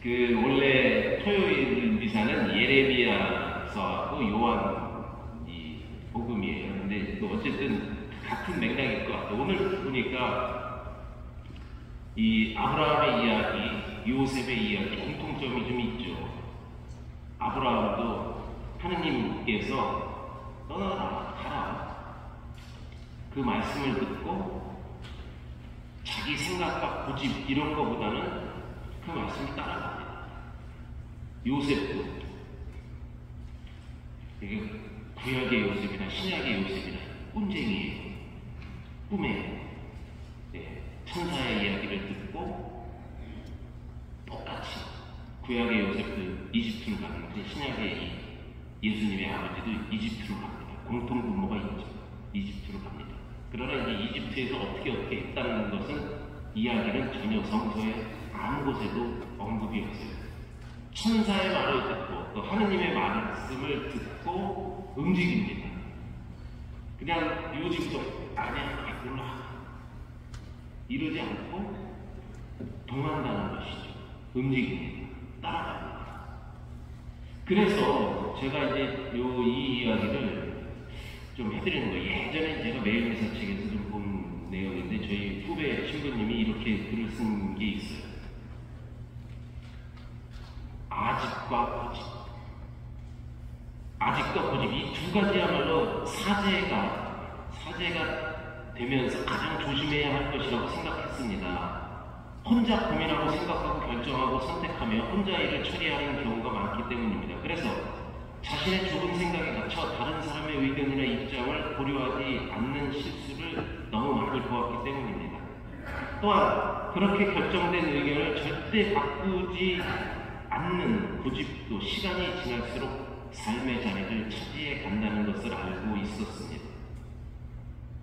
원래 토요일 미사는 예레미야서하고 요한 이 복음이에요. 근데 어쨌든 같은 맥락일 것 같아요. 오늘 보니까 이 아브라함의 이야기, 요셉의 이야기 공통점이 좀 있죠. 아브라함도 하느님께서 떠나라, 가라. 그 말씀을 듣고 자기 생각과 고집 이런 거보다는 그 말씀을 따라갑니다. 요셉도 이게 구약의 요셉이나 신약의 요셉이나 꿈쟁이에요. 꿈에 천사의 이야기를 듣고 똑같이 구약의 요셉도 이집트로 가는데 신약의 예수님의 아버지도 이집트로 갑니다. 공통분모가 있죠. 이집트로 갑니다. 그러나 이제 이집트에서 어떻게 있다는 것은 이야기는 전혀 성서에 아무 곳에도 언급이 없어요. 천사의 말을 듣고 또 하느님의 말씀을 듣고 움직입니다. 그냥 요즘도 아니야, 몰라 이러지 않고 동한다는 것이죠. 움직입니다. 따라갑니다. 그래서 제가 이제 이 이야기를 좀 해드리는 거예요. 예전에 제가 매일미사 책에서 좀 본 내용인데 저희 후배 신부님이 이렇게 글을 쓴 게 있어요. 아집과 고집. 아집과 고집 이 두 가지야말로 사제가 되면서 가장 조심해야 할 것이라고 생각했습니다. 혼자 고민하고 생각하고 결정하고 선택하며 혼자 일을 처리하는 경우가 많기 때문입니다. 그래서 자신의 좁은 생각에 갇혀 다른 사람의 의견이나 입장을 고려하지 않는 실수를 너무 많이 보았기 때문입니다. 또한 그렇게 결정된 의견을 절대 바꾸지 않는 고집도 시간이 지날수록 삶의 자리를 차지해 간다는 것을 알고 있었습니다.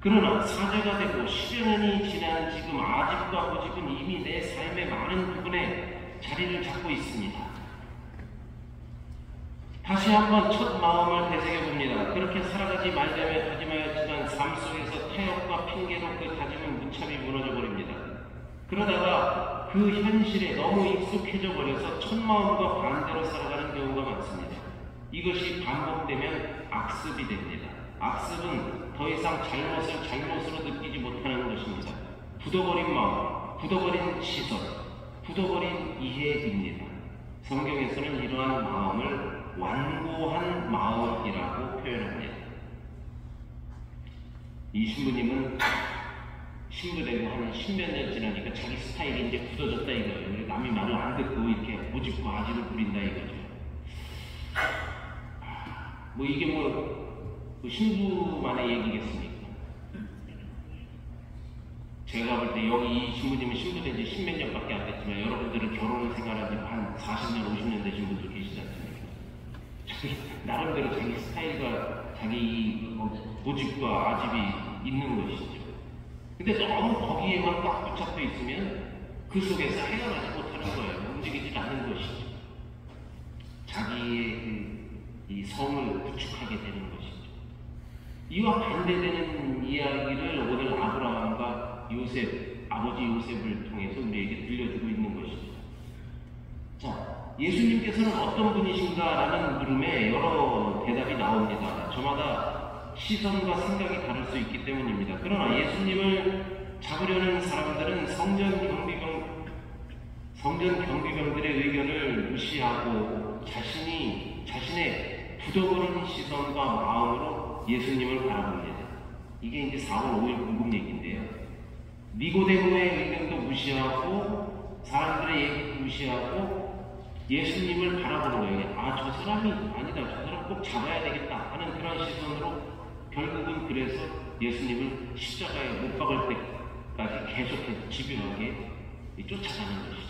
그러나 사제가 되고 10여 년이 지난 지금 아집과 고집은 이미 내 삶의 많은 부분에 자리를 잡고 있습니다. 다시 한번 첫 마음을 되새겨봅니다. 그렇게 살아가지 말자며 다짐하였지만 삶 속에서 타협과 핑계로 그 다짐은 무참히 무너져버립니다. 그러다가 그 현실에 너무 익숙해져 버려서 첫 마음과 반대로 살아가는 경우가 많습니다. 이것이 반복되면 악습이 됩니다. 악습은 더 이상 잘못을 잘못으로 느끼지 못하는 것입니다. 굳어버린 마음, 굳어버린 시선, 굳어버린 이해입니다. 성경에서는 이러한 마음을 완고한 마음이라고 표현합니다. 이 신부님은 신부되고 한 10몇 년 지나니까 자기 스타일이 이제 굳어졌다 이거예요. 남이 말을 안 듣고 이렇게 고집과 아집을 부린다 이거죠. 뭐 이게 그 신부만의 얘기겠습니까? 제가 볼 때 여기 이 신부님은 신부된 지 10몇 년밖에 안 됐지만 여러분들은 결혼을 생활한 지 한 40년, 50년 되신 분들 계시지 않습니까? 나름대로 자기 스타일과 자기 고집과 아집이 있는 것이죠. 근데 너무 거기에만 딱 붙잡혀 있으면 그 속에서 헤어나지 못하는 거예요. 움직이지 않는 것이죠. 자기의 이 성을 구축하게 되는 것이죠. 이와 반대되는 이야기를 오늘 아브라함과 요셉, 아버지 요셉을 통해서 우리에게 들려주고 있는 것이죠. 자, 예수님께서는 어떤 분이신가라는 물음에 여러 대답이 나옵니다. 저마다 시선과 생각이 다를 수 있기 때문입니다. 그러나 예수님을 잡으려는 사람들은 성전 경비병들의 의견을 무시하고 자신의 굳어버린 시선과 마음으로 예수님을 바라봅니다. 이게 이제 4월 5일 복음 얘기인데요. 니고데모의 의견도 무시하고 사람들의 얘기도 무시하고 예수님을 바라보는 거예요. 저 사람이 아니다. 저 사람 꼭 잡아야 되겠다 하는 그런 시선으로 결국은 그래서 예수님을 십자가에 못 박을 때까지 계속해서 집요하게 쫓아가는 것이죠.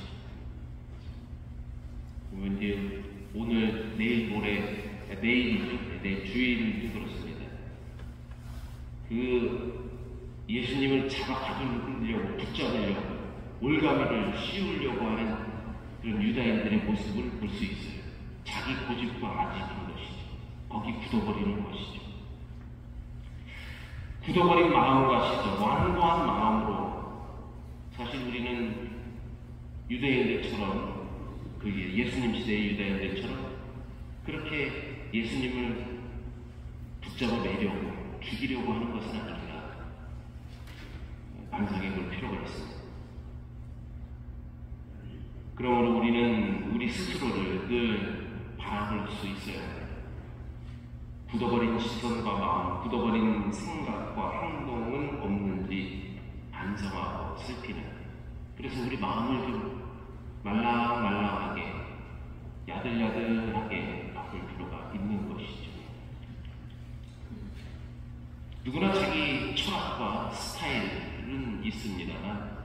이제 오늘, 내일, 모레, 내일이죠. 내 주일도 그렇습니다. 예수님을 잡아 가두려고, 붙잡으려고, 올가미를 씌우려고 하는 그런 유다인들의 모습을 볼 수 있어요. 자기 고집과 아집인 것이죠. 거기 굳어버리는 것이죠. 굳어버린 마음과 시선, 완고한 마음으로 사실 우리는 유대인들처럼 그 예수님 시대의 유다인들처럼 그렇게 예수님을 붙잡아 매려고 죽이려고 하는 것은 아닙니다. 반성해 볼 필요가 있습니다. 그러므로 우리는 우리 스스로를 늘 바라볼 수 있어야 해요. 굳어버린 시선과 마음, 굳어버린 생각과 행동은 없는지 반성하고 살피는, 그래서 우리 마음을 좀 말랑말랑하게 야들야들하게 바꿀 필요가 있는 것이죠. 누구나 자기 철학과 스타일은 있습니다만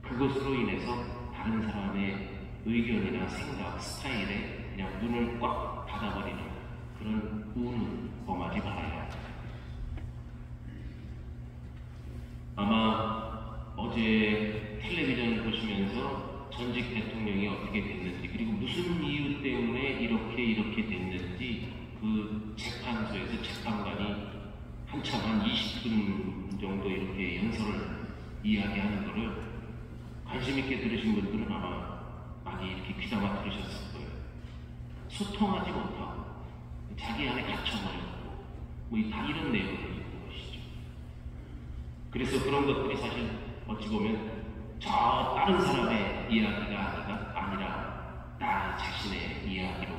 그것으로 인해서 다른 사람의 의견이나 생각, 스타일에 그냥 눈을 꽉 닫아버리는 그런 운은 범하지 말아야 합니다. 아마 어제 텔레비전 보시면서 전직 대통령이 어떻게 됐는지, 그리고 무슨 이유 때문에 이렇게 됐는지 그 재판소에서 재판관이 한참 한 20분 정도 이렇게 연설을 이야기하는 것을 관심 있게 들으신 분들은 아마 많이 이렇게 귀담아 들으셨을 거예요. 소통하지 못하고 자기 안에 갇혀버렸고 다 이런 내용이 있는 것이죠. 그래서 그런 것들이 사실 어찌 보면 저 다른 사람의 이야기가 아니라 나 자신의 이야기로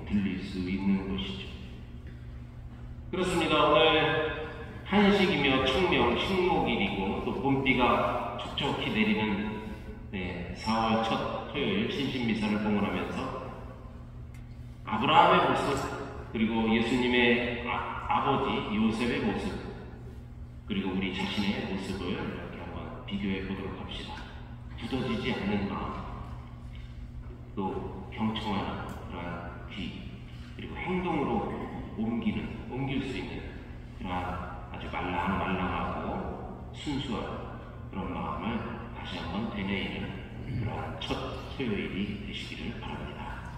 들릴 수 있는 것이죠. 그렇습니다. 오늘 한식이며 청명, 식목일이고 또 봄비가 촉촉히 내리는 4월 첫 토요일 신신미사를 봉헌하면서 아브라함의 모습, 그리고 예수님의 아버지 요셉의 모습, 그리고 우리 자신의 모습을 이렇게 한번 비교해 보도록 합시다. 굳어지지 않는 마음, 또 경청하는 그러한 귀, 그리고 행동으로 옮길 수 있는 그러한 아주 말랑말랑하고 순수한 그런 마음을 다시 한번 되뇌이는 그러한 첫 토요일이 되시기를 바랍니다.